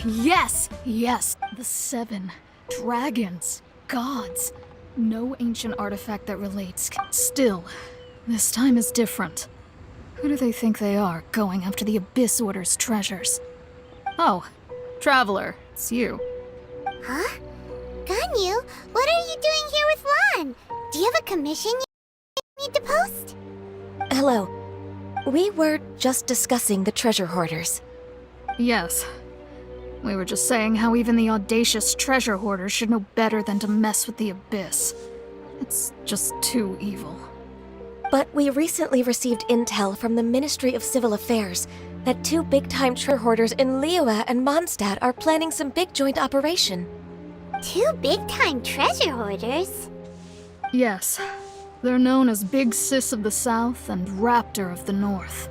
Yes! Yes! The 7 dragons. Gods. No ancient artifact that relates. Still, this time is different. Who do they think they are, going after the Abyss Order's treasures? Oh, Traveler, it's you. Huh? Ganyu, what are you doing here with Lan? Do you have a commission you need to post? Hello. We were just discussing the treasure hoarders. Yes. We were just saying how even the audacious treasure hoarders should know better than to mess with the Abyss. It's just too evil. But we recently received intel from the Ministry of Civil Affairs that 2 big-time treasure hoarders in Liyue and Mondstadt are planning some big joint operation. 2 big-time treasure hoarders? Yes. They're known as Big Sis of the South and Raptor of the North.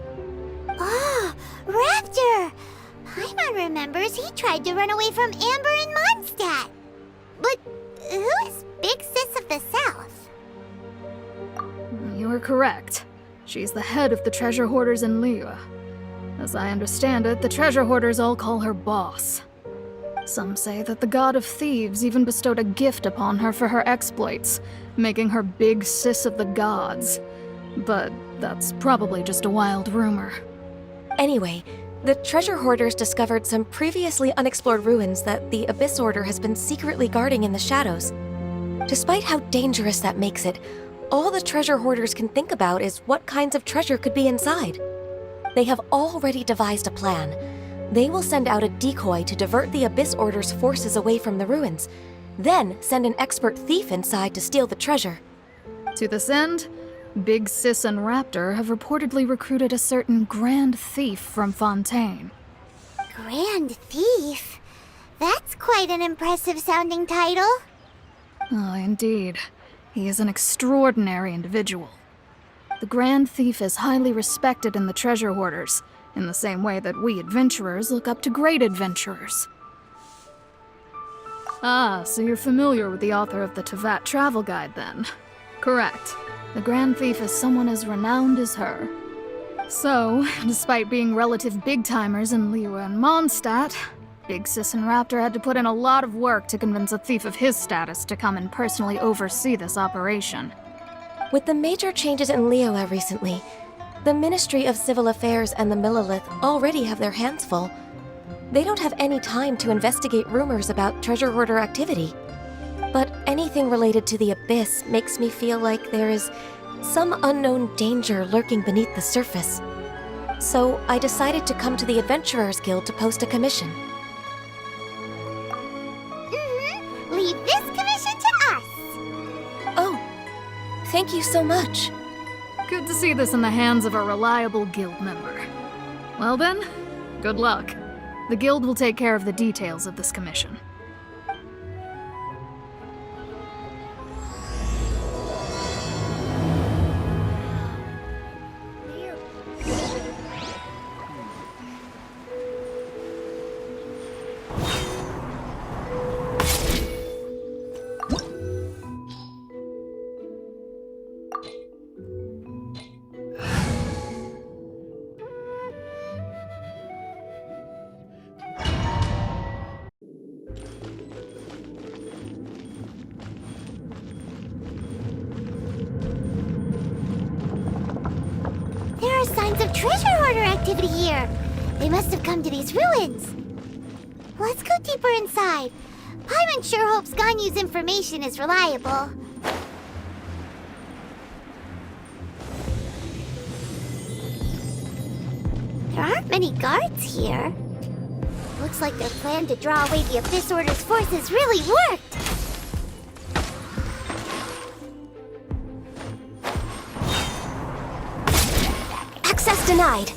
Oh, Raptor! Paimon remembers he tried to run away from Amber in Mondstadt. But who is Big Sis of the South? You are correct. She's the head of the treasure hoarders in Liyue. As I understand it, the treasure hoarders all call her boss. Some say that the god of thieves even bestowed a gift upon her for her exploits, making her Big Sis of the gods. But that's probably just a wild rumor. Anyway, the treasure hoarders discovered some previously unexplored ruins that the Abyss Order has been secretly guarding in the shadows. Despite how dangerous that makes it, all the treasure hoarders can think about is what kinds of treasure could be inside. They have already devised a plan. They will send out a decoy to divert the Abyss Order's forces away from the ruins, then send an expert thief inside to steal the treasure. To this end, Big Sis and Raptor have reportedly recruited a certain Grand Thief from Fontaine. Grand Thief? That's quite an impressive sounding title. Oh, indeed. He is an extraordinary individual. The Grand Thief is highly respected in the treasure hoarders, in the same way that we adventurers look up to great adventurers. Ah, so you're familiar with the author of the Tevat Travel Guide, then? Correct. The Grand Thief is someone as renowned as her. So, despite being relative big-timers in Liyue and Mondstadt, Big Sis and Raptor had to put in a lot of work to convince a thief of his status to come and personally oversee this operation. With the major changes in Liyue recently, the Ministry of Civil Affairs and the Millelith already have their hands full. They don't have any time to investigate rumors about treasure hoarder activity. But anything related to the Abyss makes me feel like there is some unknown danger lurking beneath the surface. So I decided to come to the Adventurers Guild to post a commission. Leave this commission to us. Oh, thank you so much. Good to see this in the hands of a reliable guild member. Well then, good luck. The guild will take care of the details of this commission. There are signs of treasure hoarder activity here. They must have come to these ruins. Let's go deeper inside. Paimon sure hopes Ganyu's information is reliable. There aren't many guards here. Looks like their plan to draw away the Abyss Order's forces really worked. Access denied.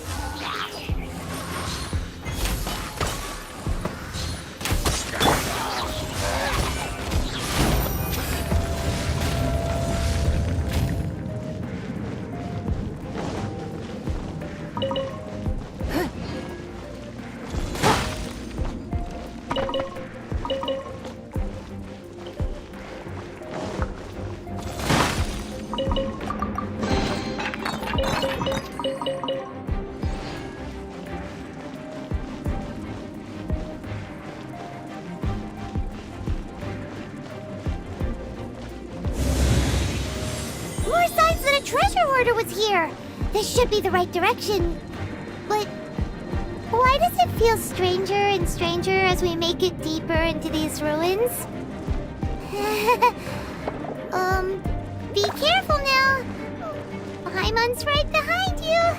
is here. This should be the right direction. But why does it feel stranger and stranger as we make it deeper into these ruins? Be careful now. Paimon's right behind you.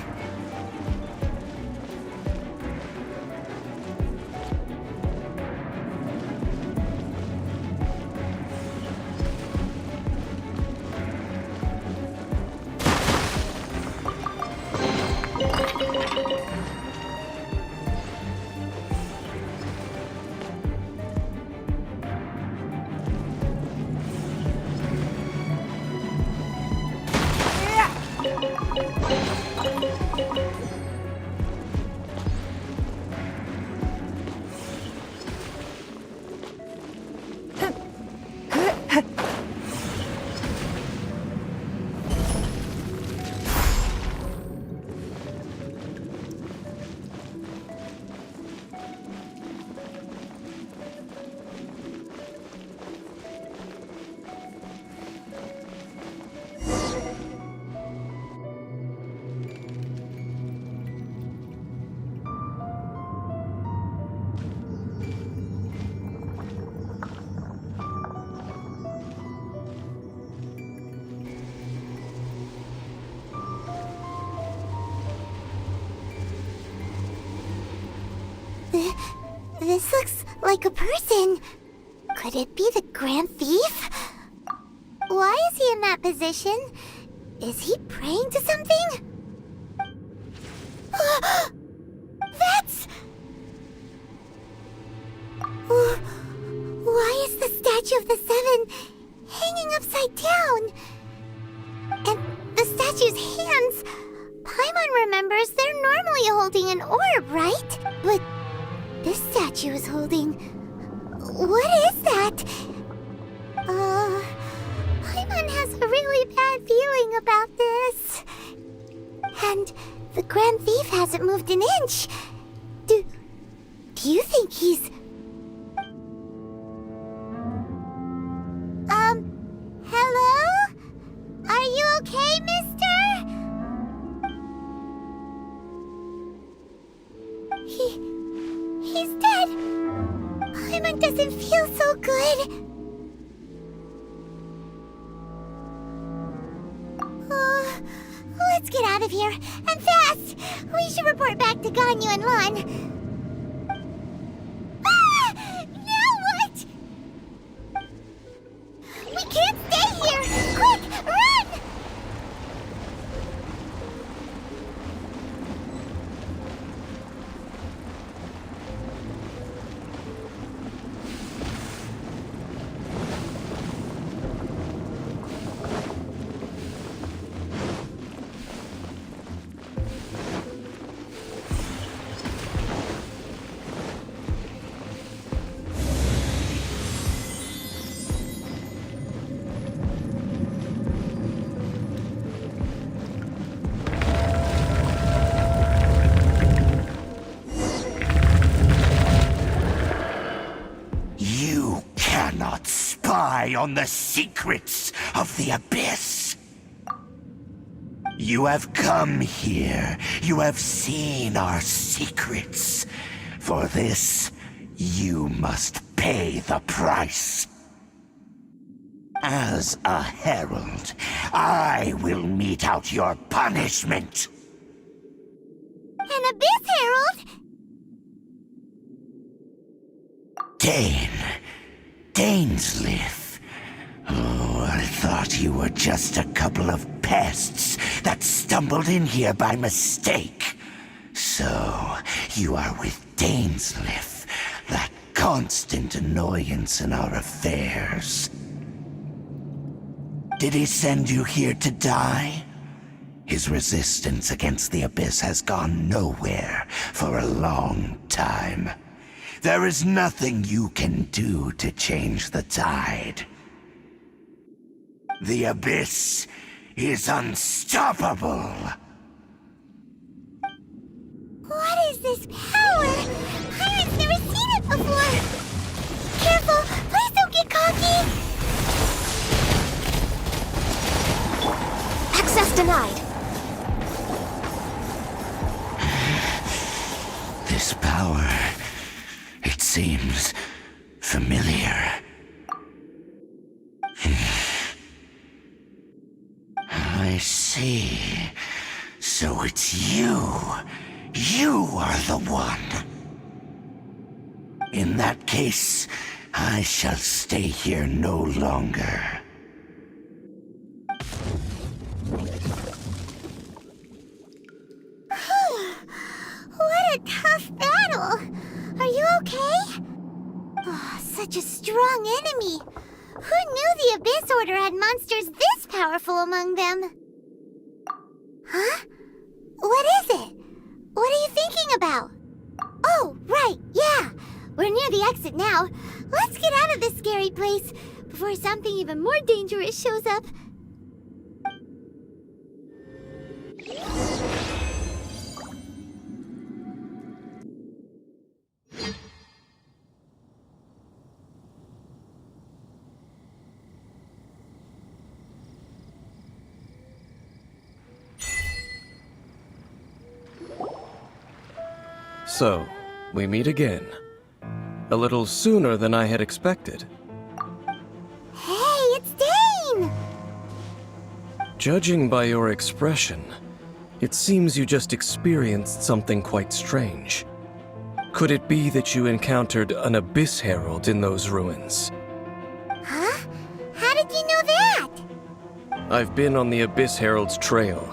This looks like a person. Could it be the Grand Thief? Why is he in that position? Is he praying to something? That's... Why is the statue of the Seven hanging upside down? And the statue's hands... Paimon remembers they're normally holding an orb, right? But this statue is holding... What is that? Paimon has a really bad feeling about this. And the Grand Thief hasn't moved an inch. Do you think he's... Hello? Are you okay, mister? He's dead. Paimon doesn't feel so good. Let's get out of here, and fast! We should report back to Ganyu and Lon. Now what? We can't stay here! Quick, run! On the secrets of the Abyss. You have come here. You have seen our secrets. For this, you must pay the price. As a herald, I will mete out your punishment. An Abyss Herald? Dainsleif. Oh, I thought you were just a couple of pests that stumbled in here by mistake. So, you are with Dainsleif, that constant annoyance in our affairs. Did he send you here to die? His resistance against the Abyss has gone nowhere for a long time. There is nothing you can do to change the tide. The Abyss is unstoppable. What is this power? Pirates never seen it before. Careful, please don't get cocky. Access denied. This power, it seems familiar. I see. So it's you. You are the one. In that case, I shall stay here no longer. What a tough battle! Are you okay? Oh, such a strong enemy! Who knew the Abyss Order had monsters this powerful among them? Huh? What is it? What are you thinking about? Oh, right, yeah! We're near the exit now. Let's get out of this scary place before something even more dangerous shows up. So, we meet again. A little sooner than I had expected. Hey, it's Dane! Judging by your expression, it seems you just experienced something quite strange. Could it be that you encountered an Abyss Herald in those ruins? Huh? How did you know that? I've been on the Abyss Herald's trail.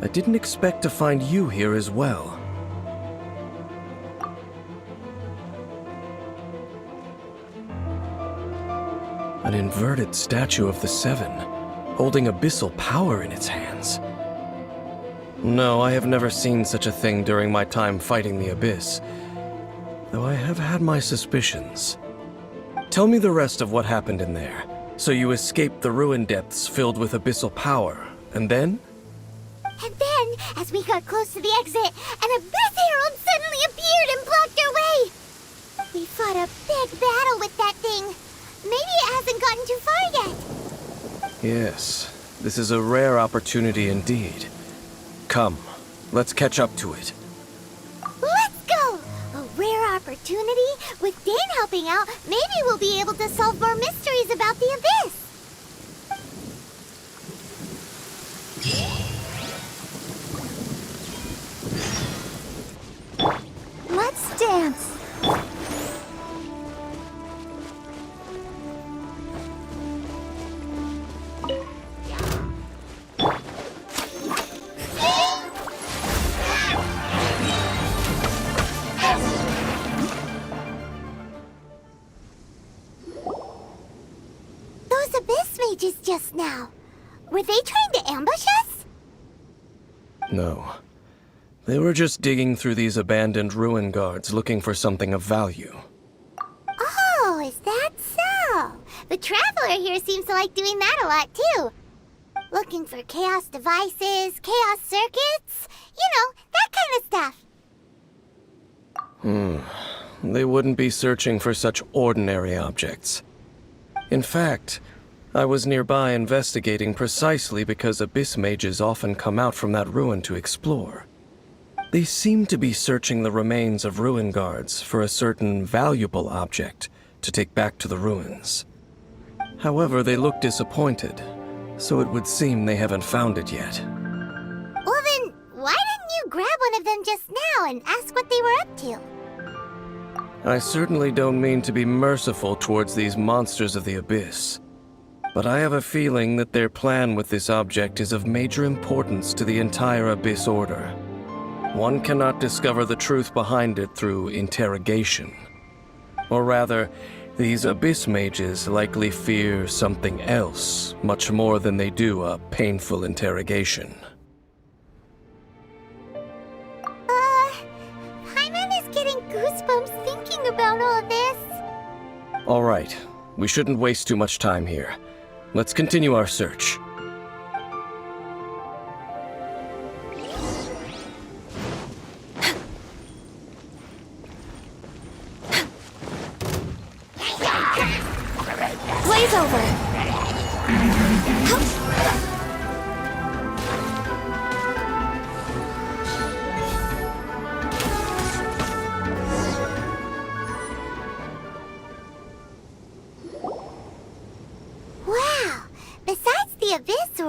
I didn't expect to find you here as well. An inverted statue of the Seven, holding abyssal power in its hands. No, I have never seen such a thing during my time fighting the Abyss, though I have had my suspicions. Tell me the rest of what happened in there. So you escaped the ruin depths filled with abyssal power, and then? And then, as we got close to the exit, an Abyss Herald suddenly appeared and blocked our way! We fought a big battle with that thing. Maybe it hasn't gotten too far yet. Yes, this is a rare opportunity indeed. Come, let's catch up to it. Let's go! A rare opportunity? With Dane helping out, maybe we'll be able to solve more mysteries about the Abyss. Let's dance. Those Abyss mages just now. Were they trying to ambush us? No. They were just digging through these abandoned ruin guards looking for something of value. Oh, is that so? The Traveler here seems to like doing that a lot, too. Looking for chaos devices, chaos circuits, you know, that kind of stuff. They wouldn't be searching for such ordinary objects. In fact, I was nearby investigating precisely because Abyss mages often come out from that ruin to explore. They seem to be searching the remains of ruin guards for a certain valuable object to take back to the ruins. However, they look disappointed, so it would seem they haven't found it yet. Well then, why didn't you grab one of them just now and ask what they were up to? I certainly don't mean to be merciful towards these monsters of the Abyss, but I have a feeling that their plan with this object is of major importance to the entire Abyss Order. One cannot discover the truth behind it through interrogation. Or rather, these Abyss mages likely fear something else much more than they do a painful interrogation. Paimon is getting goosebumps thinking about all this. All right, we shouldn't waste too much time here. Let's continue our search. Blaze over!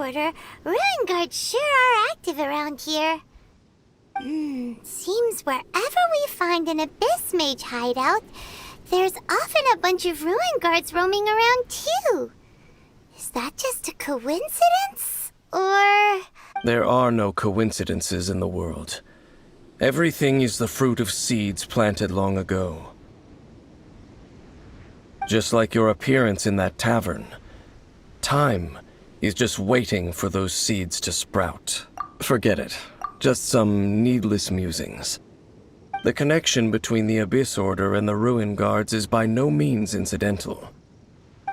Order, Ruin Guards sure are active around here. Seems wherever we find an Abyss Mage hideout, there's often a bunch of Ruin Guards roaming around too. Is that just a coincidence? Or... There are no coincidences in the world. Everything is the fruit of seeds planted long ago. Just like your appearance in that tavern, time is just waiting for those seeds to sprout. Forget it. Just some needless musings. The connection between the Abyss Order and the Ruin Guards is by no means incidental.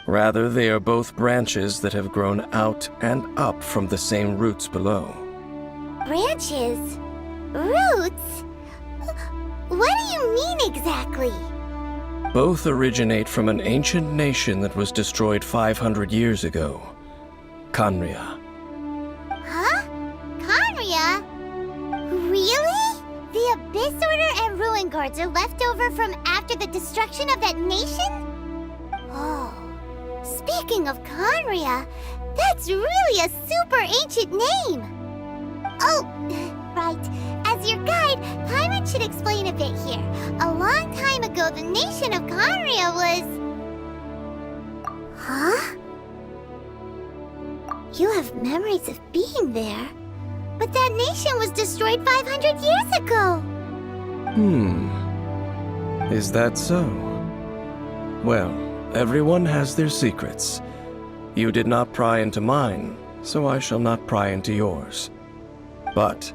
Rather, they are both branches that have grown out and up from the same roots below. branches? Roots? What do you mean exactly? Both originate from an ancient nation that was destroyed 500 years ago. Khaenri'ah. Huh? Khaenri'ah? Really? The Abyss Order and Ruin Guards are left over from after the destruction of that nation? Oh, speaking of Khaenri'ah, that's really a super ancient name. Oh, right. As your guide, Paimon should explain a bit here. A long time ago, the nation of Khaenri'ah was... Huh? You have memories of being there. But that nation was destroyed 500 years ago. Is that so? Well, everyone has their secrets. You did not pry into mine, so I shall not pry into yours. But,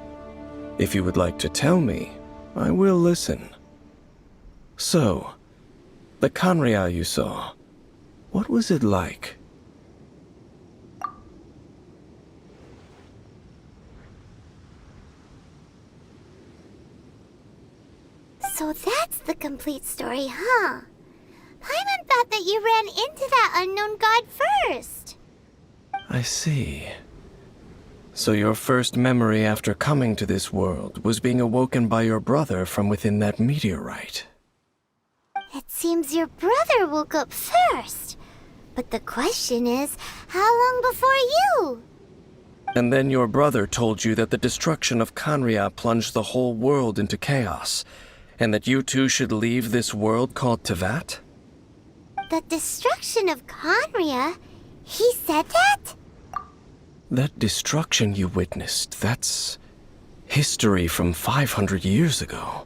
if you would like to tell me, I will listen. So, the Khaenri'ah you saw, what was it like? So that's the complete story, huh? Paimon thought that you ran into that unknown god first. I see. So your first memory after coming to this world was being awoken by your brother from within that meteorite. It seems your brother woke up first. But the question is, how long before you? And then your brother told you that the destruction of Khaenri'ah plunged the whole world into chaos, and that you two should leave this world called Teyvat? The destruction of Khaenri'ah? He said that? That destruction you witnessed, that's history from 500 years ago.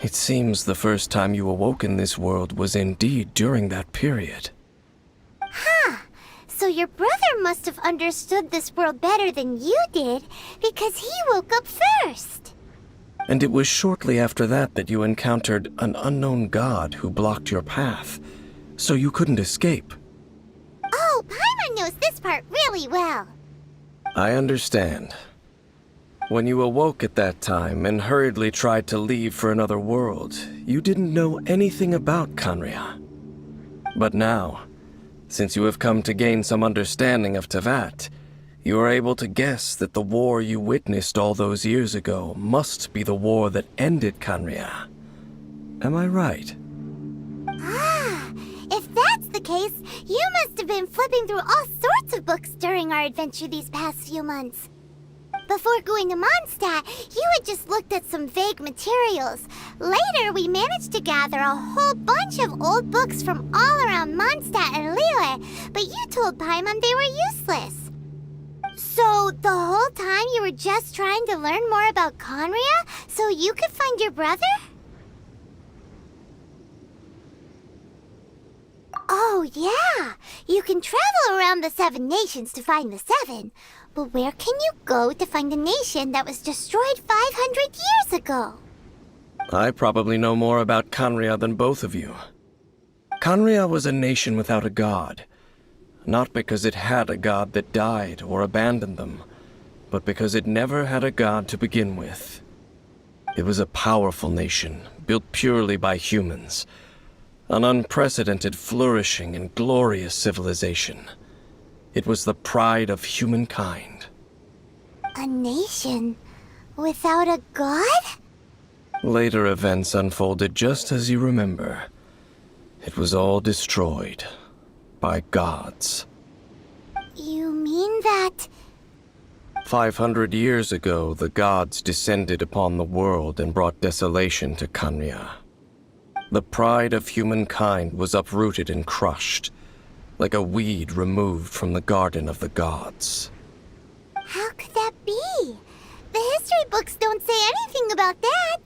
It seems the first time you awoke in this world was indeed during that period. Huh. So your brother must have understood this world better than you did, because he woke up first. And it was shortly after that that you encountered an unknown god who blocked your path, so you couldn't escape. Oh, Paimon knows this part really well. I understand. When you awoke at that time and hurriedly tried to leave for another world, you didn't know anything about Khaenri'ah. But now, since you have come to gain some understanding of Teyvat, you are able to guess that the war you witnessed all those years ago must be the war that ended Khaenri'ah. Am I right? Ah, if that's the case, you must have been flipping through all sorts of books during our adventure these past few months. Before going to Mondstadt, you had just looked at some vague materials. Later, we managed to gather a whole bunch of old books from all around Mondstadt and Liyue, but you told Paimon they were useless. So, the whole time you were just trying to learn more about Khaenri'ah so you could find your brother? Oh, yeah! You can travel around the 7 nations to find the 7. But where can you go to find a nation that was destroyed 500 years ago? I probably know more about Khaenri'ah than both of you. Khaenri'ah was a nation without a god. Not because it had a god that died or abandoned them, but because it never had a god to begin with. It was a powerful nation, built purely by humans. An unprecedented, flourishing, and glorious civilization. It was the pride of humankind. A nation without a god? Later events unfolded just as you remember. It was all destroyed by gods. You mean that... 500 years ago, the gods descended upon the world and brought desolation to Canria. The pride of humankind was uprooted and crushed, like a weed removed from the garden of the gods. How could that be? The history books don't say anything about that.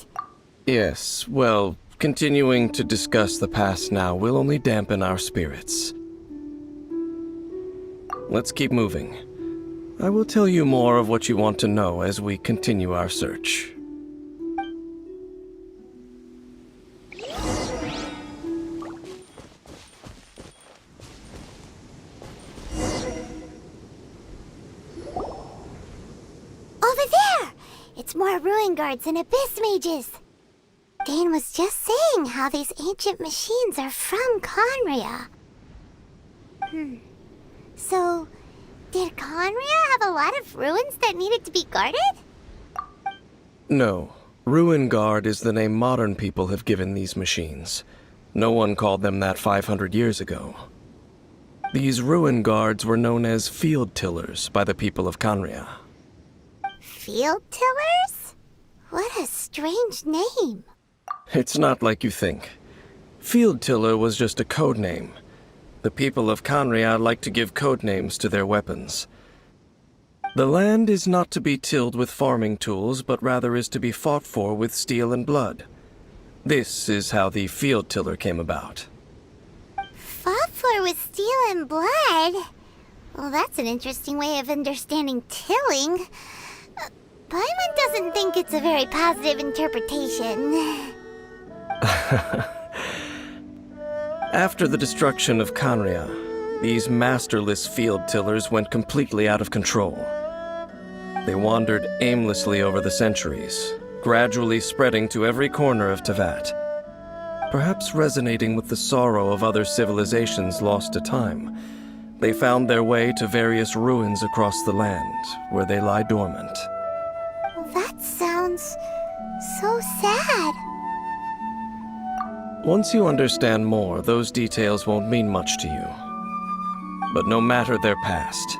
Yes, well, continuing to discuss the past now will only dampen our spirits. Let's keep moving. I will tell you more of what you want to know as we continue our search. Over there! It's more ruin guards and abyss mages. Dane was just saying how these ancient machines are from Conria. So, did Conria have a lot of ruins that needed to be guarded? No. Ruin Guard is the name modern people have given these machines. No one called them that 500 years ago. These Ruin Guards were known as Field Tillers by the people of Canria. Field tillers? What a strange name. It's not like you think. Field Tiller was just a code name. The people of Canria like to give code names to their weapons. The land is not to be tilled with farming tools, but rather is to be fought for with steel and blood. This is how the Field Tiller came about. Fought for with steel and blood? Well, that's an interesting way of understanding tilling. Paimon doesn't think it's a very positive interpretation. After the destruction of Canria, these masterless field tillers went completely out of control. They wandered aimlessly over the centuries, gradually spreading to every corner of Teyvat. Perhaps resonating with the sorrow of other civilizations lost to time, they found their way to various ruins across the land, where they lie dormant. That sounds so sad. Once you understand more, those details won't mean much to you. But no matter their past,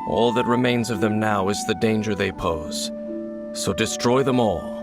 all that remains of them now is the danger they pose. So destroy them all.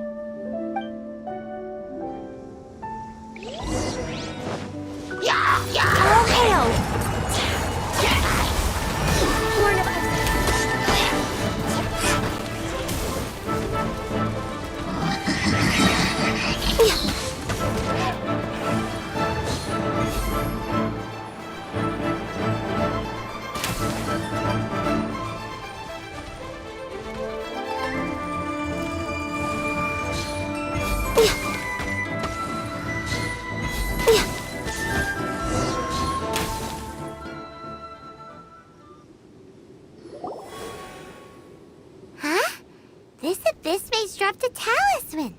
This abyss maze dropped a talisman.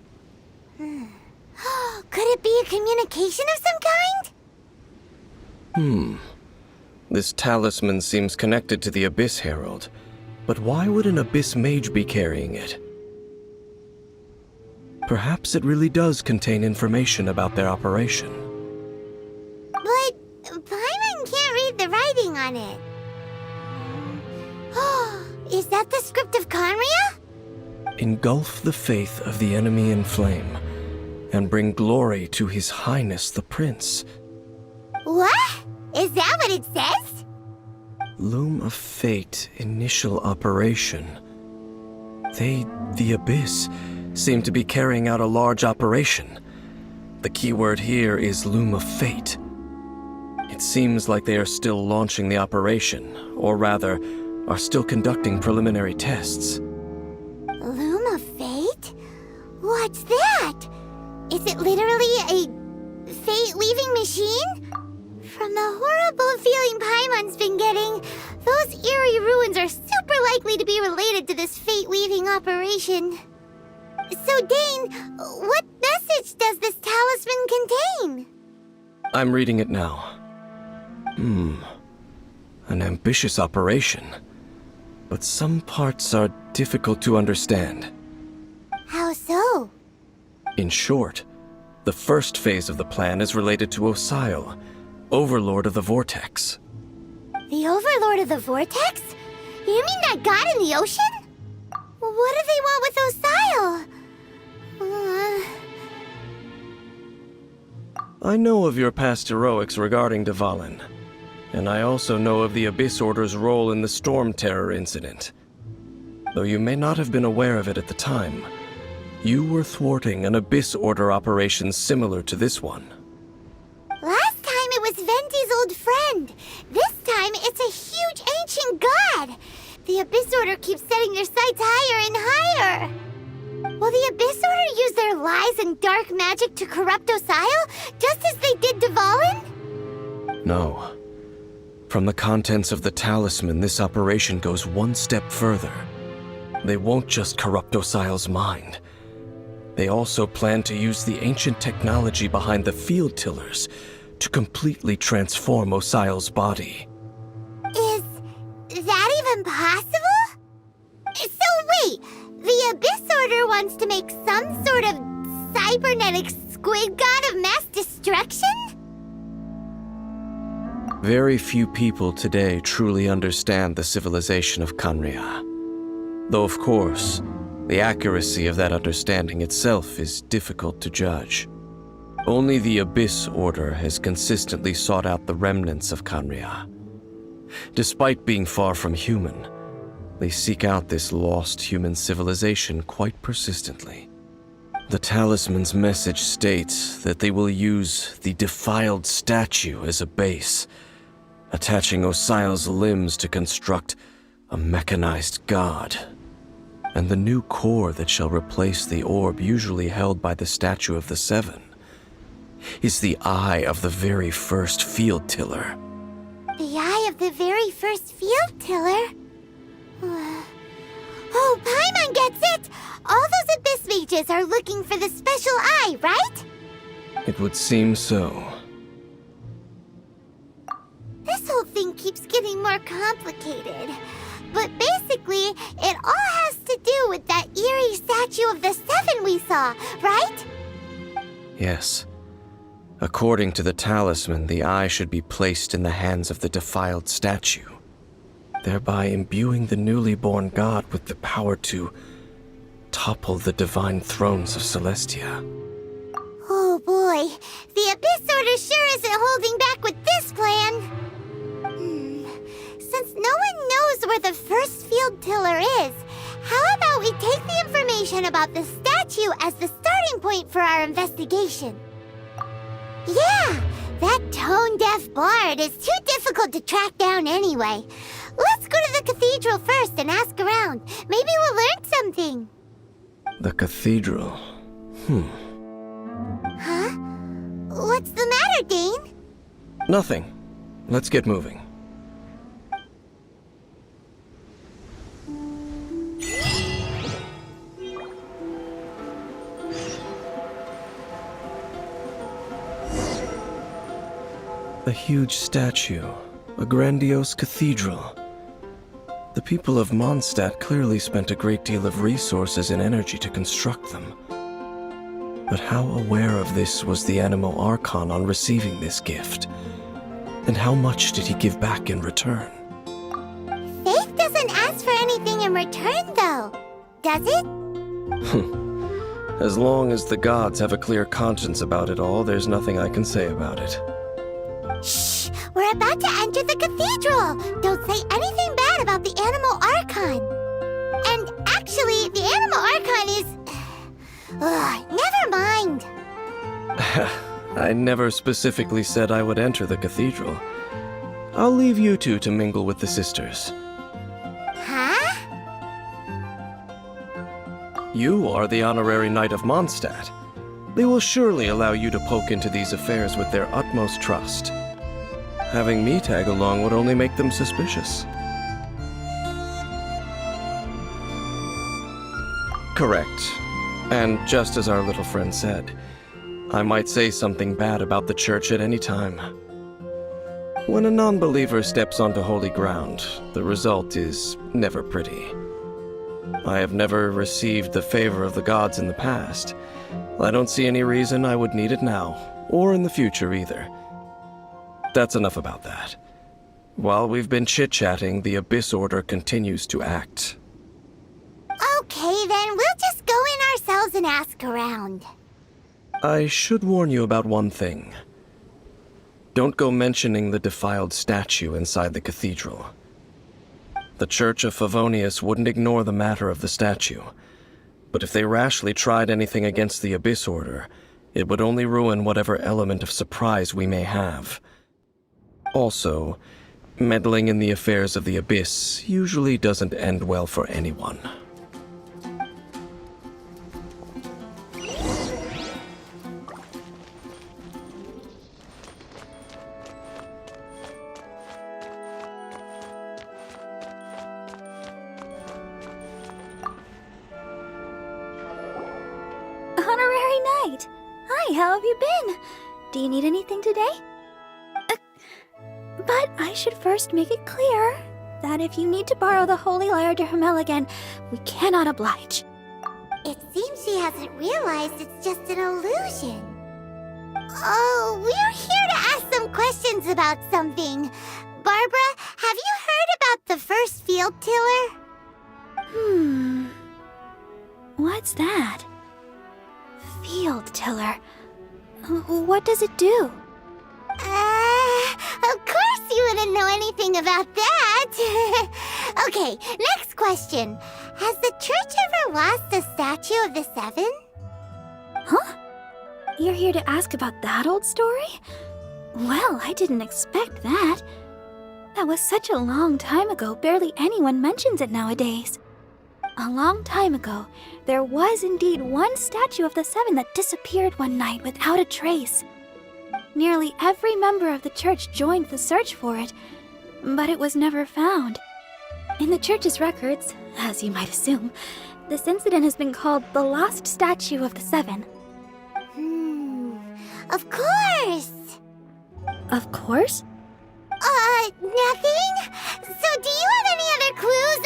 Could it be a communication of some kind? This talisman seems connected to the Abyss Herald. But why would an Abyss Mage be carrying it? Perhaps it really does contain information about their operation. But Paimon can't read the writing on it. Is that the script of Conria? Engulf the faith of the enemy in flame, and bring glory to His Highness the Prince. What? Is that what it says? Loom of Fate initial operation. They, the Abyss, seem to be carrying out a large operation. The keyword here is Loom of Fate. It seems like they are still launching the operation, or rather, are still conducting preliminary tests. Loom of Fate? What's that? Is it literally a fate-weaving machine? From the horrible feeling Paimon's been getting, those eerie ruins are super likely to be related to this fate-weaving operation. So, Dane, what message does this talisman contain? I'm reading it now. An ambitious operation. But some parts are difficult to understand. How so? In short, the first phase of the plan is related to Osile, Overlord of the Vortex. The Overlord of the Vortex? You mean that god in the ocean? What do they want with Osile? I know of your past heroics regarding Dvalin, and I also know of the Abyss Order's role in the Storm Terror incident. Though you may not have been aware of it at the time, you were thwarting an Abyss Order operation similar to this one. Last time it was Venti's old friend. This time it's a huge ancient god. The Abyss Order keeps setting their sights higher and higher. Will the Abyss Order use their lies and dark magic to corrupt Osile, just as they did Dvalin? No. From the contents of the talisman, this operation goes one step further. They won't just corrupt Osile's mind. They also plan to use the ancient technology behind the field tillers to completely transform Osile's body. Is that even possible? So wait, the Abyss Order wants to make some sort of cybernetic squid god of mass destruction? Very few people today truly understand the civilization of Khaenri'ah. Though of course, the accuracy of that understanding itself is difficult to judge. Only the Abyss Order has consistently sought out the remnants of Khaenri'ah. Despite being far from human, they seek out this lost human civilization quite persistently. The talisman's message states that they will use the defiled statue as a base, attaching Osile's limbs to construct a mechanized god. And the new core that shall replace the orb usually held by the Statue of the Seven is the eye of the very first field tiller. The eye of the very first field tiller? Oh, Paimon gets it! All those Abyss mages are looking for the special eye, right? It would seem so. This whole thing keeps getting more complicated. But basically, it all has to do with that eerie Statue of the Seven we saw, right? Yes. According to the talisman, the eye should be placed in the hands of the defiled statue, thereby imbuing the newly born god with the power to topple the divine thrones of Celestia. Oh boy, the Abyss Order sure isn't holding back with this plan. Since no one knows where the first field tiller is, how about we take the information about the statue as the starting point for our investigation? Yeah, that tone-deaf bard is too difficult to track down anyway. Let's go to the cathedral first and ask around. Maybe we'll learn something. The cathedral. Huh? What's the matter, Dane? Nothing. Let's get moving. A huge statue, a grandiose cathedral. The people of Mondstadt clearly spent a great deal of resources and energy to construct them. But how aware of this was the Anemo Archon on receiving this gift? And how much did he give back in return? Faith doesn't ask for anything in return, though, does it? As long as the gods have a clear conscience about it all, there's nothing I can say about it. Shh! We're about to enter the cathedral! Don't say anything bad about the Anemo Archon! And actually, the Anemo Archon is... never mind! I never specifically said I would enter the cathedral. I'll leave you two to mingle with the sisters. Huh? You are the honorary Knight of Mondstadt. They will surely allow you to poke into these affairs with their utmost trust. Having me tag along would only make them suspicious. Correct. And just as our little friend said, I might say something bad about the church at any time. When a non-believer steps onto holy ground, the result is never pretty. I have never received the favor of the gods in the past. I don't see any reason I would need it now, or in the future either. That's enough about that. While we've been chit-chatting, the Abyss Order continues to act. Okay, then we'll just go in ourselves and ask around. I should warn you about one thing. Don't go mentioning the defiled statue inside the cathedral. The Church of Favonius wouldn't ignore the matter of the statue, but if they rashly tried anything against the Abyss Order, it would only ruin whatever element of surprise we may have. Also, meddling in the affairs of the Abyss usually doesn't end well for anyone. Honorary Knight! Hi, how have you been? Do you need anything today? But I should first make it clear that if you need to borrow the Holy Lyre de Hermel again, we cannot oblige. It seems she hasn't realized it's just an illusion. Oh, we're here to ask some questions about something. Barbara, have you heard about the first field tiller? What's that? Field tiller. What does it do? Of course you wouldn't know anything about that. Okay, next question. Has the church ever lost a statue of the Seven? Huh? You're here to ask about that old story? Well, I didn't expect that. That was such a long time ago, barely anyone mentions it nowadays. A long time ago, there was indeed one statue of the Seven that disappeared one night without a trace. Nearly every member of the church joined the search for it, but it was never found. In the church's records, as you might assume, this incident has been called the Lost Statue of the Seven. Of course. Of course? Nothing? So do you have any other clues?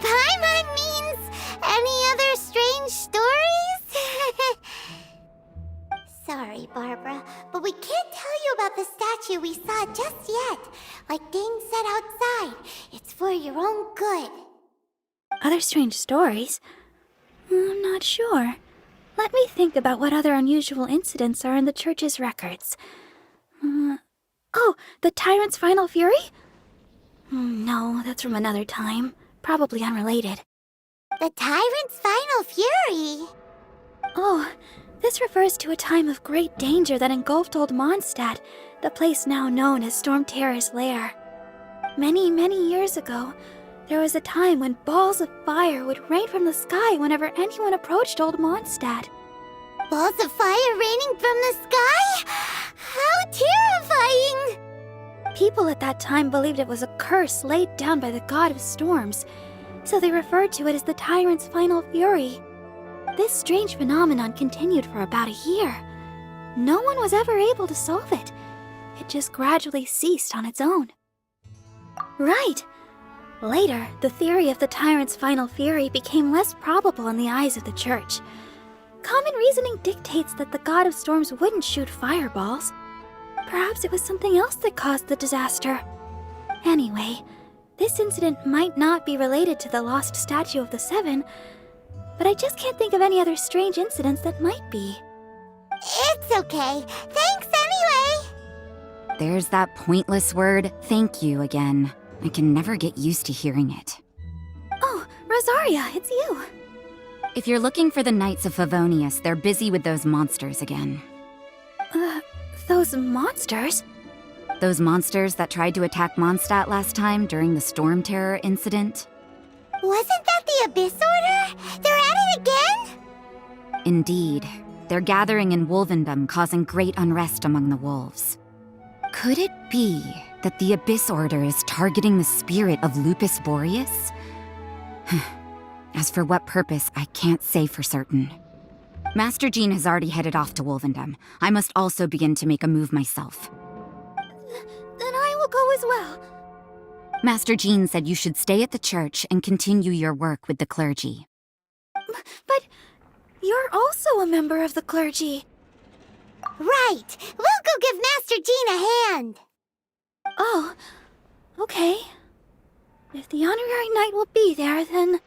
Paimon means any other strange stories? Sorry, Barbara, but we can't tell you about the statue we saw just yet. Like Dane said outside, it's for your own good. Other strange stories? I'm not sure. Let me think about what other unusual incidents are in the church's records. Oh, the Tyrant's Final Fury? No, that's from another time. Probably unrelated. The Tyrant's Final Fury? Oh, this refers to a time of great danger that engulfed Old Mondstadt, the place now known as Storm Terror's lair. Many, many years ago, there was a time when balls of fire would rain from the sky whenever anyone approached Old Mondstadt. Balls of fire raining from the sky? How terrifying! People at that time believed it was a curse laid down by the god of storms, so they referred to it as the Tyrant's Final Fury. This strange phenomenon continued for about a year. No one was ever able to solve it. It just gradually ceased on its own. Right. Later, the theory of the Tyrant's Final Fury became less probable in the eyes of the church. Common reasoning dictates that the god of storms wouldn't shoot fireballs. Perhaps it was something else that caused the disaster. Anyway, this incident might not be related to the lost statue of the Seven, but I just can't think of any other strange incidents that might be. It's okay. Thanks anyway. There's that pointless word, thank you, again. I can never get used to hearing it. Oh, Rosaria, it's you. If you're looking for the Knights of Favonius, they're busy with those monsters again. Those monsters? Those monsters that tried to attack Mondstadt last time during the Storm Terror incident? Wasn't that the Abyss Order? They're at it again? Indeed. They're gathering in Wolvendom, causing great unrest among the wolves. Could it be that the Abyss Order is targeting the spirit of Lupus Boreas? As for what purpose, I can't say for certain. Master Jean has already headed off to Wolvendom. I must also begin to make a move myself. Then I will go as well. Master Jean said you should stay at the church and continue your work with the clergy. But you're also a member of the clergy. Right. We'll go give Master Jean a hand. Oh, Okay. If the honorary knight will be there, then...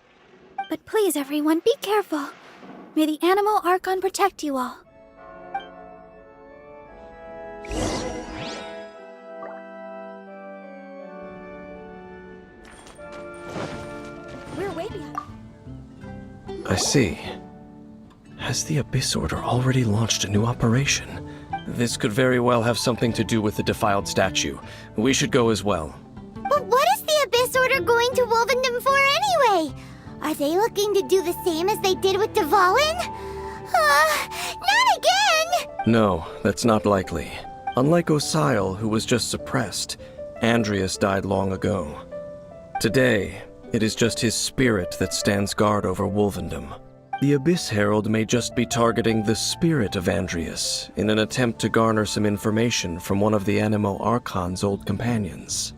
But please, everyone, be careful. May the Animal Archon protect you all. We're way behind. I see. Has the Abyss Order already launched a new operation? This could very well have something to do with the defiled statue. We should go as well. But what is the Abyss Order going to Wolvendom for anyway? Are they looking to do the same as they did with Dvalin? Not again! No, that's not likely. Unlike Osile, who was just suppressed, Andrias died long ago. Today, it is just his spirit that stands guard over Wolvendom. The Abyss Herald may just be targeting the spirit of Andrias in an attempt to garner some information from one of the Animo Archon's old companions.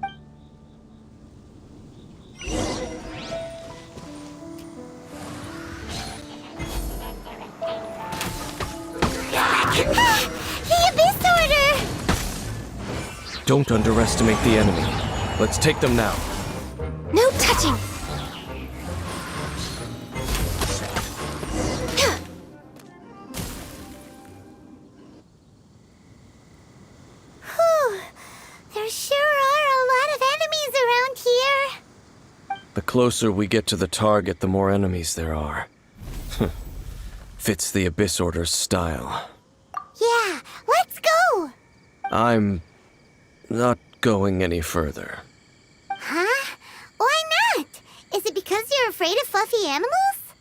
The Abyss Order! Don't underestimate the enemy. Let's take them now. No touching! Whew. There sure are a lot of enemies around here. The closer we get to the target, the more enemies there are. Fits the Abyss Order's style. Yeah, let's go! I'm not going any further. Huh? Why not? Is it because you're afraid of fluffy animals?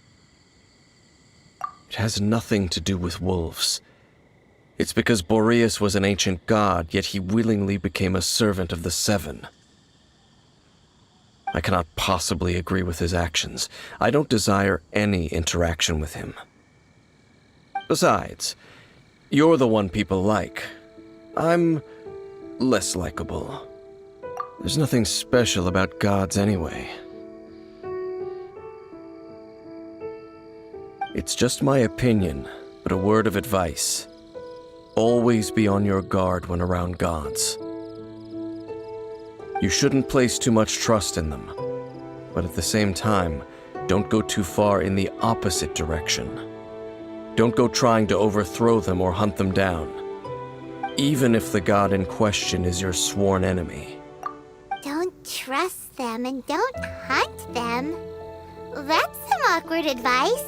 It has nothing to do with wolves. It's because Boreas was an ancient god, yet he willingly became a servant of the Seven. I cannot possibly agree with his actions. I don't desire any interaction with him. Besides, you're the one people like. I'm less likable. There's nothing special about gods anyway. It's just my opinion, but a word of advice. Always be on your guard when around gods. You shouldn't place too much trust in them, but at the same time, don't go too far in the opposite direction. Don't go trying to overthrow them or hunt them down, even if the god in question is your sworn enemy. Don't trust them and don't hunt them. That's some awkward advice.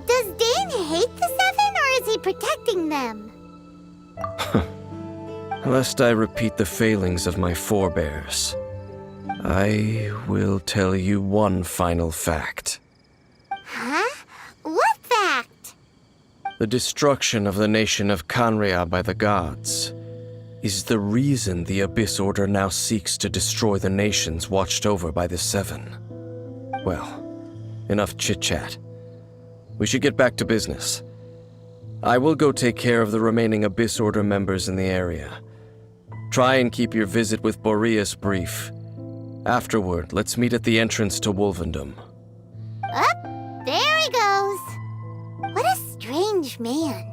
Does Dane hate the Seven, or is he protecting them? Lest I repeat the failings of my forebears, I will tell you one final fact. Huh? What fact? The destruction of the nation of Canria by the gods is the reason the Abyss Order now seeks to destroy the nations watched over by the Seven. Well, enough chit-chat. We should get back to business. I will go take care of the remaining Abyss Order members in the area. Try and keep your visit with Boreas brief. Afterward, let's meet at the entrance to Wolvendom. Up, there he goes. What a strange man.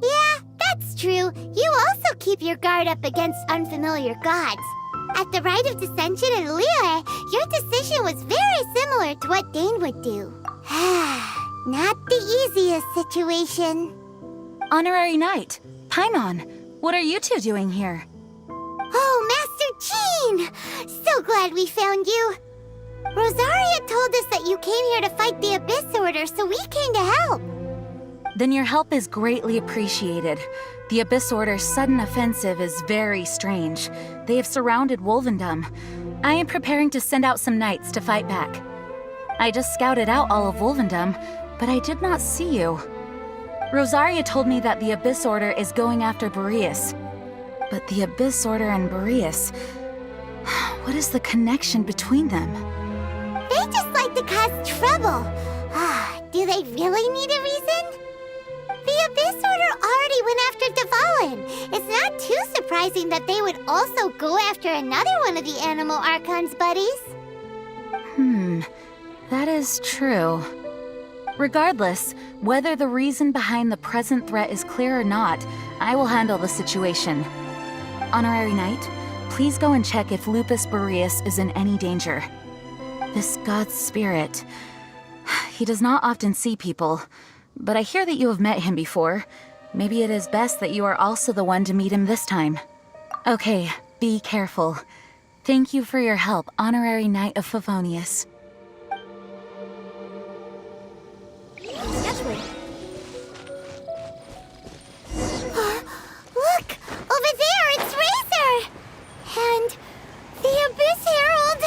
Yeah, that's true. You also keep your guard up against unfamiliar gods. At the Rite of Dissension in Liyue, your decision was very similar to what Dane would do. Not the easiest situation. Honorary Knight, Paimon, what are you two doing here? Oh, Master Jean! So glad we found you. Rosaria told us that you came here to fight the Abyss Order, so we came to help. Then your help is greatly appreciated. The Abyss Order's sudden offensive is very strange. They have surrounded Wolvendom. I am preparing to send out some knights to fight back. I just scouted out all of Wolvendom, but I did not see you. Rosaria told me that the Abyss Order is going after Boreas. But the Abyss Order and Boreas... what is the connection between them? They just like to cause trouble. Do they really need a reason? The Abyss Order already went after Dvalin. It's not too surprising that they would also go after another one of the Animal Archon's buddies. That is true. Regardless, whether the reason behind the present threat is clear or not, I will handle the situation. Honorary Knight, please please go and check if Lupus Boreas is in any danger. This god's spirit... He does not often see people, but I hear that you have met him before. Maybe it is best that you are also the one to meet him this time. Okay, be careful. Thank you for your help, Honorary Knight of Favonius. Look! Over there, it's Razor! And the Abyss Herald!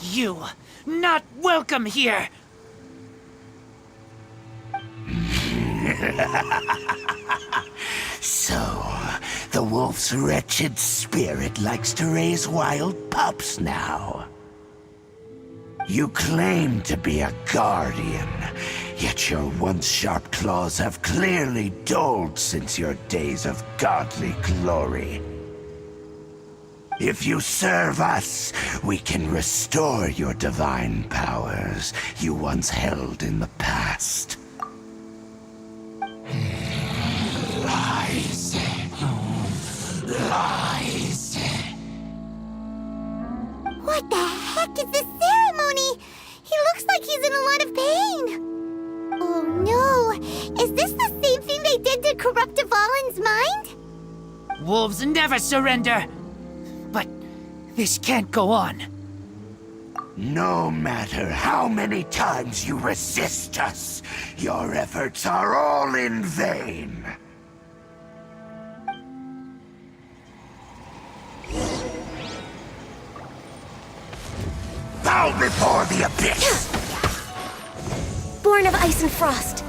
You, not welcome here! So, the wolf's wretched spirit likes to raise wild pups now. You claim to be a guardian, yet your once sharp claws have clearly dulled since your days of godly glory. If you serve us, we can restore your divine powers you once held in the past. Lies. Lies. What the heck is this ceremony? He looks like he's in a lot of pain. Oh no! Is this the same thing they did to corrupt Dvalin's mind? Wolves never surrender! But this can't go on. No matter how many times you resist us, your efforts are all in vain. Bow before the abyss! Born of ice and frost.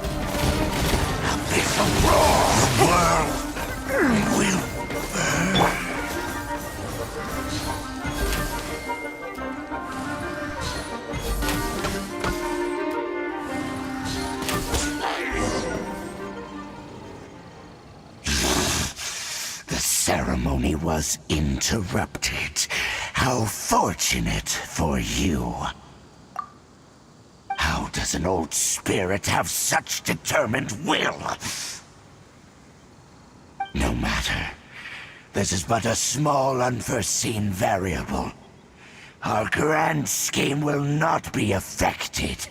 Abyssal roar! The world will burn. The ceremony was interrupted. How fortunate for you. How does an old spirit have such determined will? No matter. This is but a small unforeseen variable. Our grand scheme will not be affected.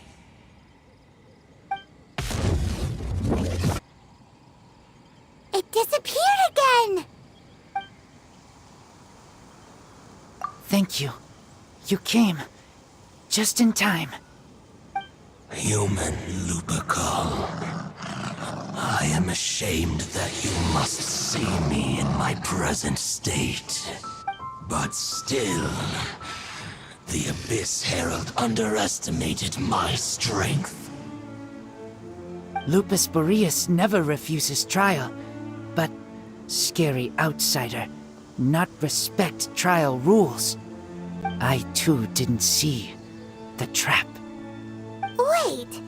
It disappeared again! Thank you. You came. Just in time. Human Lupercal, I am ashamed that you must see me in my present state. But still, the Abyss Herald underestimated my strength. Lupus Boreas never refuses trial, but scary outsider, not respect trial rules. I too didn't see the trap. Wait,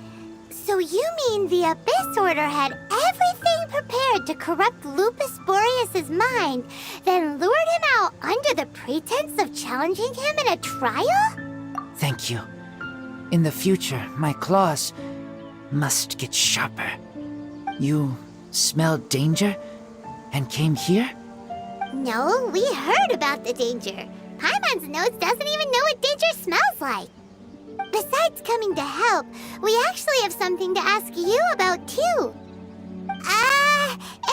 so you mean the Abyss Order had everything prepared to corrupt Lupus Boreas' mind, then lured him out under the pretense of challenging him in a trial? Thank you. In the future, my claws must get sharper. You smelled danger and came here? No, we heard about the danger. Paimon's nose doesn't even know what danger smells like. Besides coming to help, we actually have something to ask you about too.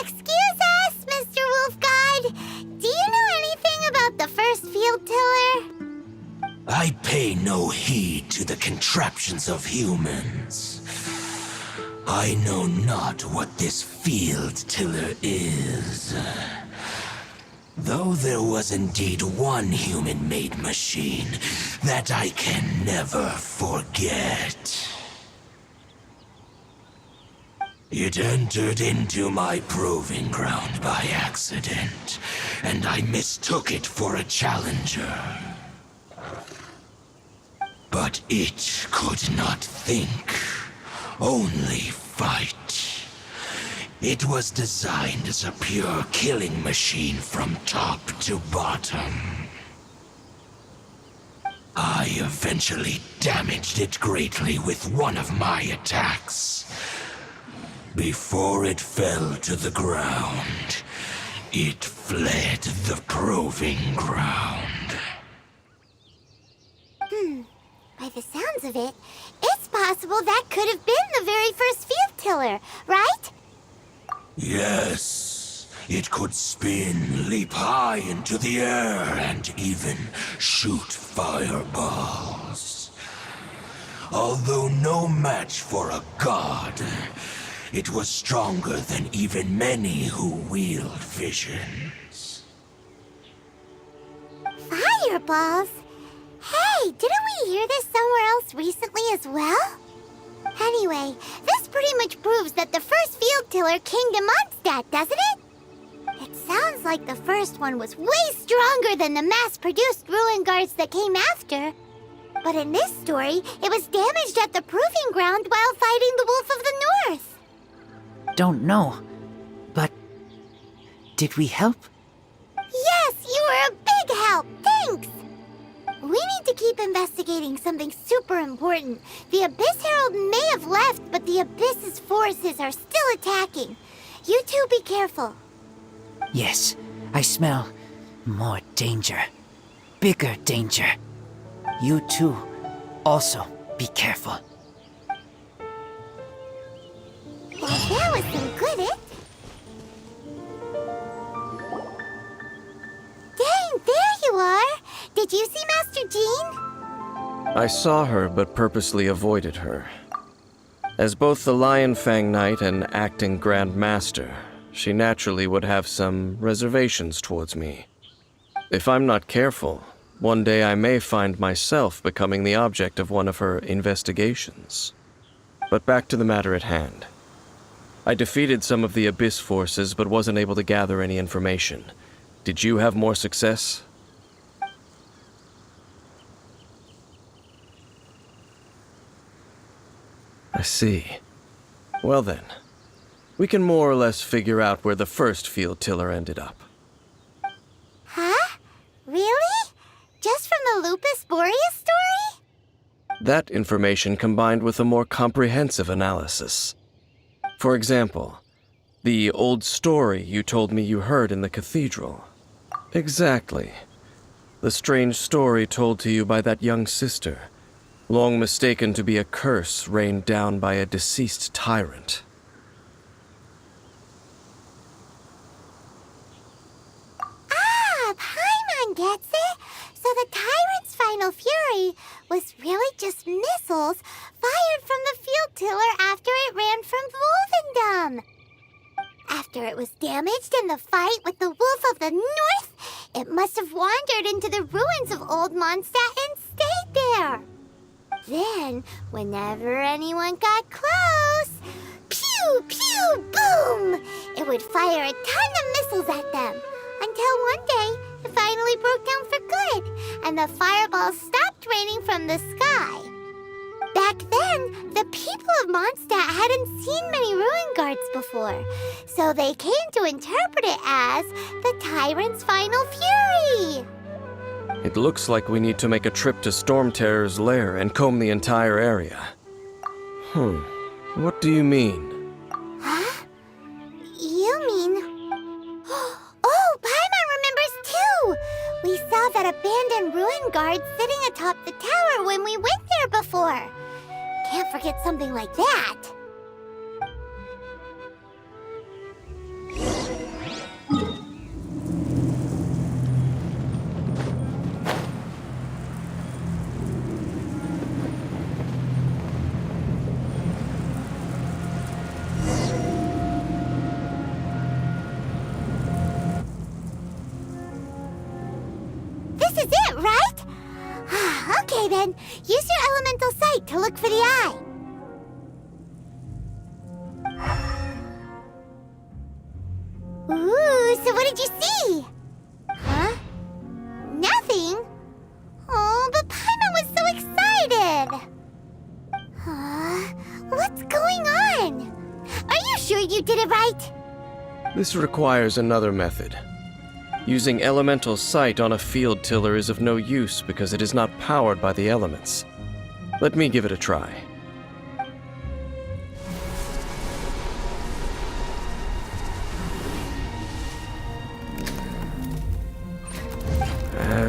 Excuse us, Mr. Wolf God. Do you know anything about the first field tiller? I pay no heed to the contraptions of humans. I know not what this field tiller is. Though there was indeed one human-made machine that I can never forget. It entered into my proving ground by accident, and I mistook it for a challenger. But it could not think, only fight. It was designed as a pure killing machine from top to bottom. I eventually damaged it greatly with one of my attacks. Before it fell to the ground, It fled the proving ground. By the sounds of it, it's possible that could have been the very first field tiller, right? Yes, it could spin, leap high into the air, and even shoot fireballs. Although no match for a god, it was stronger than even many who wield visions. Fireballs? Hey, didn't we hear this somewhere else recently as well? Anyway, this pretty much proves that the first field tiller came to Mondstadt, doesn't it? It sounds like the first one was way stronger than the mass-produced ruin guards that came after. But in this story, it was damaged at the proving ground while fighting the Wolf of the North. Don't know, but did we help? Yes, you were a big help. Thanks. We need to keep investigating something super important. The Abyss Herald may have left, but the Abyss's forces are still attacking. You two be careful. Yes, I smell more danger. Bigger danger. You too, also be careful. Well, that was some good, Dang, there you are! Did you see Master Jean? I saw her, but purposely avoided her. As both the Lion Fang Knight and acting Grand Master, she naturally would have some reservations towards me. If I'm not careful, one day I may find myself becoming the object of one of her investigations. But back to the matter at hand. I defeated some of the Abyss forces, but wasn't able to gather any information. Did you have more success? I see. Well then, we can more or less figure out where the first field tiller ended up. Huh? Really? Just from the Lupus Boreas story? That information combined with a more comprehensive analysis. For example, the old story you told me you heard in the cathedral. Exactly. The strange story told to you by that young sister, long mistaken to be a curse rained down by a deceased tyrant. Ah, Paimon gets it! So the tyrant's final fury was really just missiles fired from the field tiller after it ran from Wolvendom. After it was damaged in the fight with the Wolf of the North, it must have wandered into the ruins of Old Mondstadt and stayed there. Then, whenever anyone got close, pew, pew, boom! It would fire a ton of missiles at them, until one day it finally broke down for good, and the fireballs stopped raining from the sky. Back then, the people of Mondstadt hadn't seen many ruin guards before, so they came to interpret it as the tyrant's final fury. It looks like we need to make a trip to Storm Terror's lair and comb the entire area. What do you mean? Huh? You mean... Oh, Paimon remembers too! We saw that abandoned ruin guard sitting atop the tower when we went there before. Can't forget something like that. This is it, right? Okay then, use your elemental sight to look for the eye. Ooh, so what did you see? Huh? Nothing? Oh, but Paimon was so excited! What's going on? Are you sure you did it right? This requires another method. Using elemental sight on a field tiller is of no use because it is not powered by the elements. Let me give it a try.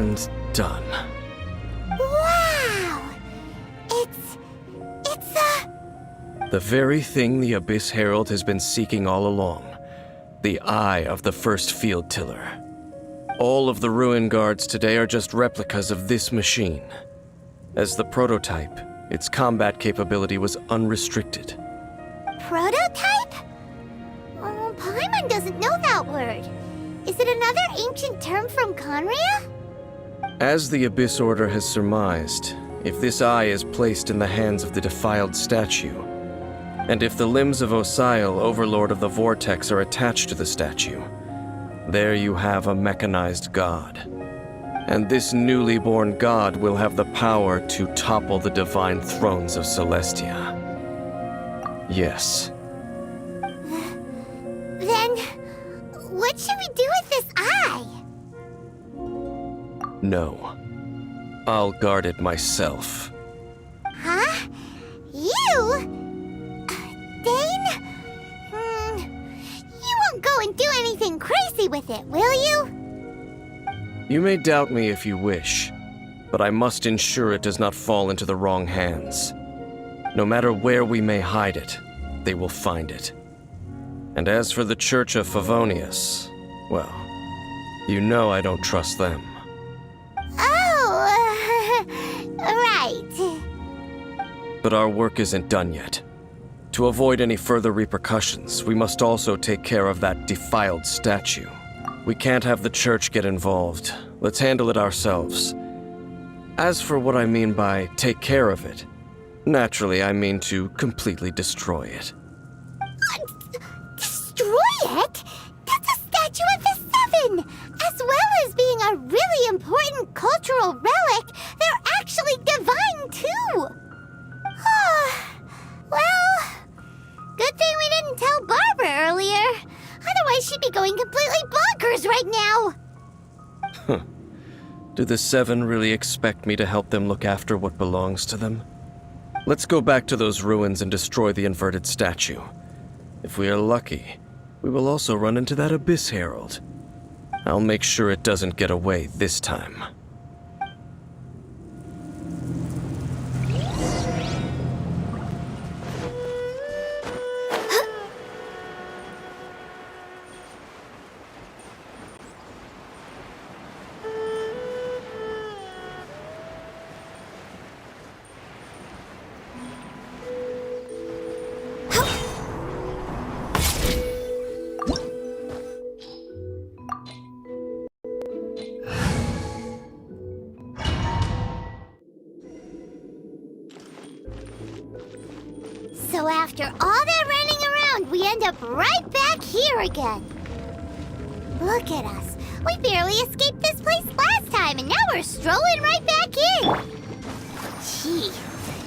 And done. Wow! It's The very thing the Abyss Herald has been seeking all along. The eye of the first field tiller. All of the ruin guards today are just replicas of this machine. As the prototype, its combat capability was unrestricted. prototype? Oh, Paimon doesn't know that word. Is it another ancient term from Conria? As the Abyss Order has surmised, if this eye is placed in the hands of the defiled statue, and if the limbs of Osiel, Overlord of the Vortex, are attached to the statue, there you have a mechanized god. And this newly born god will have the power to topple the divine thrones of Celestia. Yes. Then, what should we do with this eye? No. I'll guard it myself. Huh? You? Dane? You won't go and do anything crazy with it, will you? You may doubt me if you wish, but I must ensure it does not fall into the wrong hands. No matter where we may hide it, they will find it. And as for the Church of Favonius, well, you know I don't trust them. Oh, right. But our work isn't done yet. To avoid any further repercussions, we must also take care of that defiled statue. We can't have the church get involved. Let's handle it ourselves. As for what I mean by take care of it, naturally I mean to completely destroy it. Destroy it? That's a statue of the Seven! As well as being a really important cultural relic, they're actually divine too! Well, good thing we didn't tell Barbara earlier. Otherwise she'd be going completely bonkers right now! Do the Seven really expect me to help them look after what belongs to them? Let's go back to those ruins and destroy the inverted statue. If we are lucky, we will also run into that Abyss Herald. I'll make sure it doesn't get away this time. So after all that running around, we end up right back here again. Look at us. We barely escaped this place last time, and now we're strolling right back in. Gee,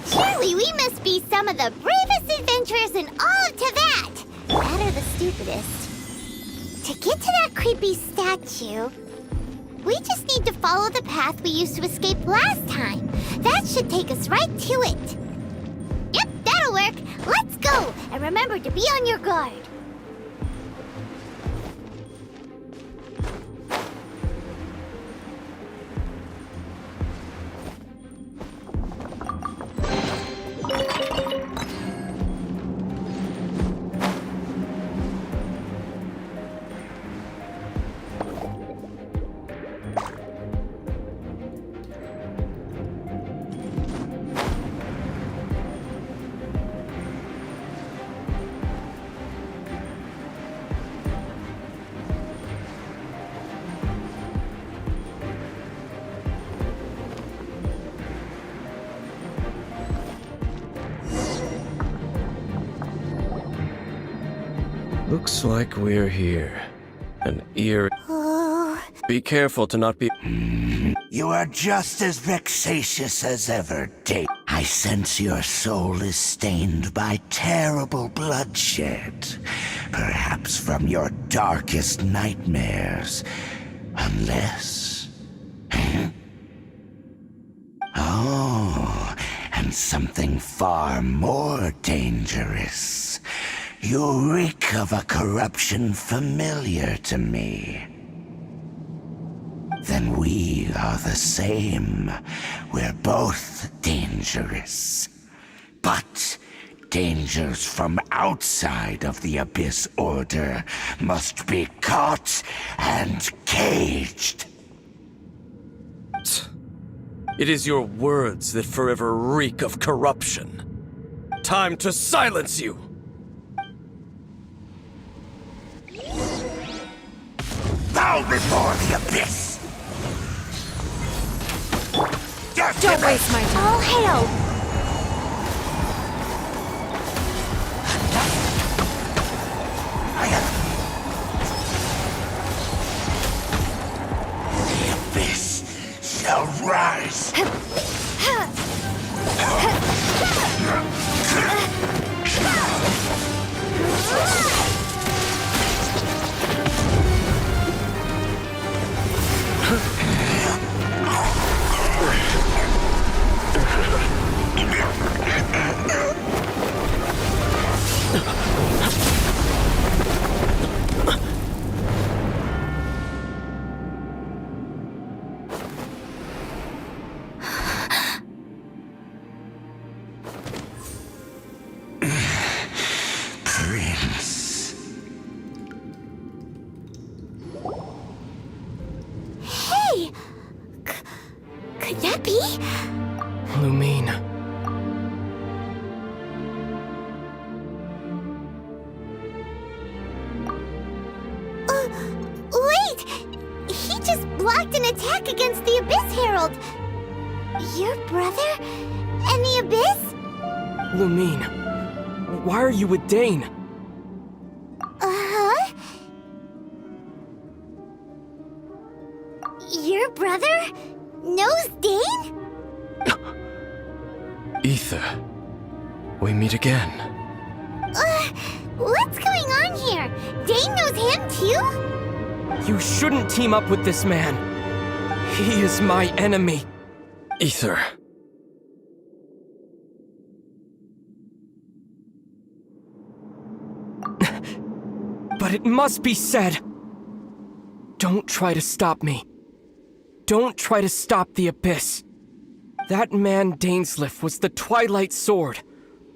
surely we must be some of the bravest adventurers in all of Teyvat. That or the stupidest. To get to that creepy statue, we just need to follow the path we used to escape last time. That should take us right to it. Yep, that'll work. Let's go! And remember to be on your guard. Looks like we're here. An eerie... Be careful to not be... You are just as vexatious as ever, Dave. I sense your soul is stained by terrible bloodshed. Perhaps from your darkest nightmares. Unless... Oh, and something far more dangerous. You reek of a corruption familiar to me. then we are the same. We're both dangerous. But dangers from outside of the Abyss Order must be caught and caged. It is your words that forever reek of corruption. Time to silence you! Bow before the Abyss! Don't waste my time. All hail! The Abyss shall rise! Prince. Hey! Could that be? Lumine. Wait! He just blocked an attack against the Abyss Herald! Your brother? And the Abyss? Lumine, why are you with Dane? Uh-huh? Your brother knows Dane? Aether, we meet again. What's going on here? Dane knows him too? You shouldn't team up with this man. He is my enemy. Aether. But it must be said. Don't try to stop me. Don't try to stop the Abyss. That man Dainsleif was the Twilight Sword,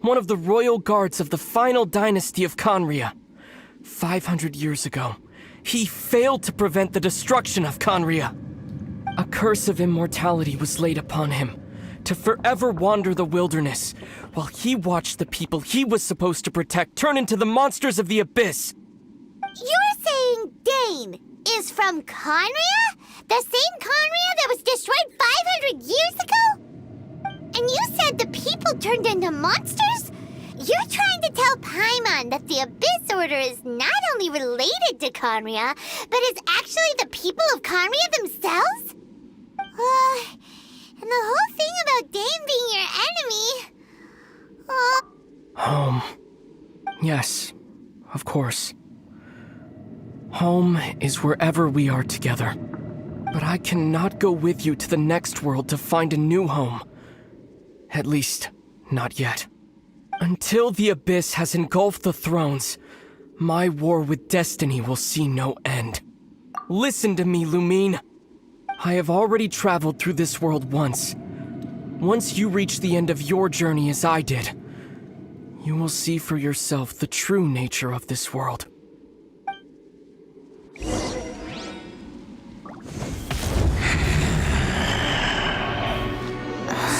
one of the royal guards of the final dynasty of Conria. 500 years ago, he failed to prevent the destruction of Conria. A curse of immortality was laid upon him, to forever wander the wilderness, while he watched the people he was supposed to protect turn into the monsters of the Abyss. You're saying Dane is from Conria? The same Conria that was destroyed 500 years ago? And you said the people turned into monsters? You're trying to tell Paimon that the Abyss Order is not only related to Conria, but is actually the people of Conria themselves? And the whole thing about Dane being your enemy... Home. Yes, of course. Home is wherever we are together. But I cannot go with you to the next world to find a new home. At least, not yet. Until the Abyss has engulfed the thrones, my war with destiny will see no end. Listen to me, Lumine. I have already traveled through this world once. Once you reach the end of your journey as I did, you will see for yourself the true nature of this world.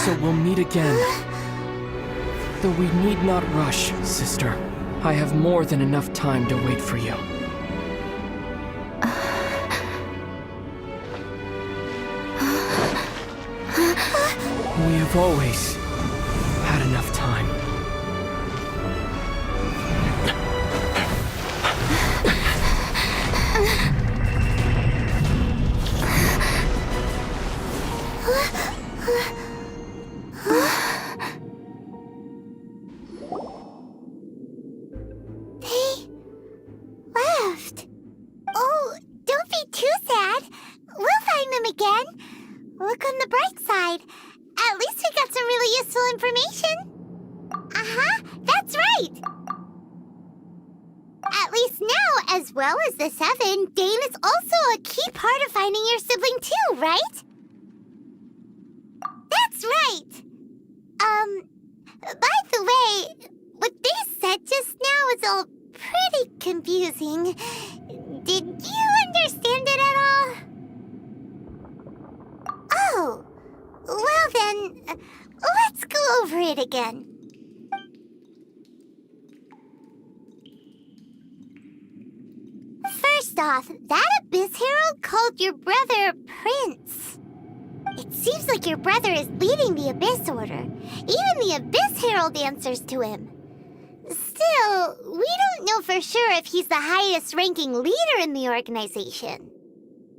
So we'll meet again. Though we need not rush, sister. I have more than enough time to wait for you. We have always had enough time. They left. Oh, don't be too sad. We'll find them again. Look on the bright side. At least we got some really useful information. Uh-huh, that's right. At At least now, as well as the Seven, Dane is also a key part of finding your sibling too, right? That's right! By the way, what they said just now was all pretty confusing. Did you understand it at all? Oh, well then, let's go over it again. First off, that Abyss Herald called your brother Prince. It seems like your brother is leading the Abyss Order. Even the Abyss Herald answers to him. Still, we don't know for sure if he's the highest-ranking leader in the organization.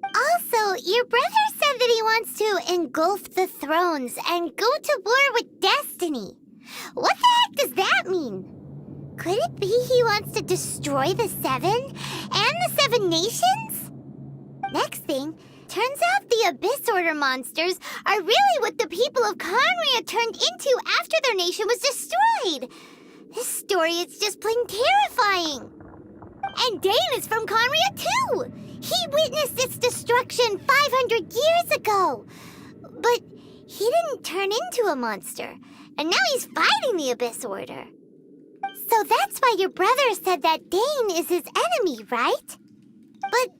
Also, your brother said that he wants to engulf the thrones and go to war with Destiny. What the heck does that mean? Could it be he wants to destroy the Seven and the Seven Nations? Next thing, turns out the Abyss Order monsters are really what the people of Conria turned into after their nation was destroyed. This story is just plain terrifying. And Dane is from Conria too. He witnessed its destruction 500 years ago. But he didn't turn into a monster. And now he's fighting the Abyss Order. So that's why your brother said that Dane is his enemy, right? But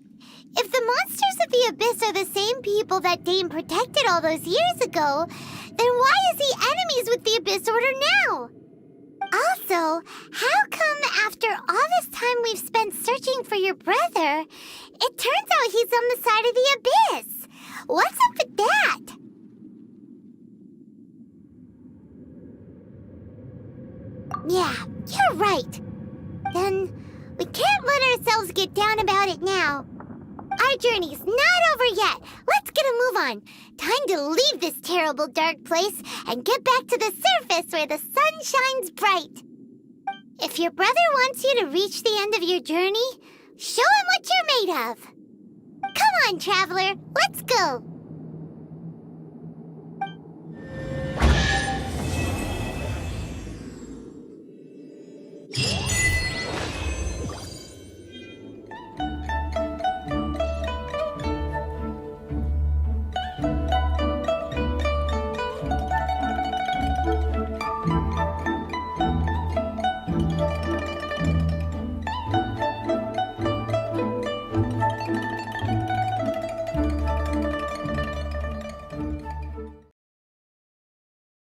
if the monsters of the Abyss are the same people that Dane protected all those years ago, then why is he enemies with the Abyss Order now? Also, how come after all this time we've spent searching for your brother, it turns out he's on the side of the Abyss? What's up with that? Yeah, you're right. Then we can't let ourselves get down about it now. Our journey's not over yet. Let's get a move on. Time to leave this terrible dark place and get back to the surface where the sun shines bright. If your brother wants you to reach the end of your journey, show him what you're made of. Come on, traveler, let's go.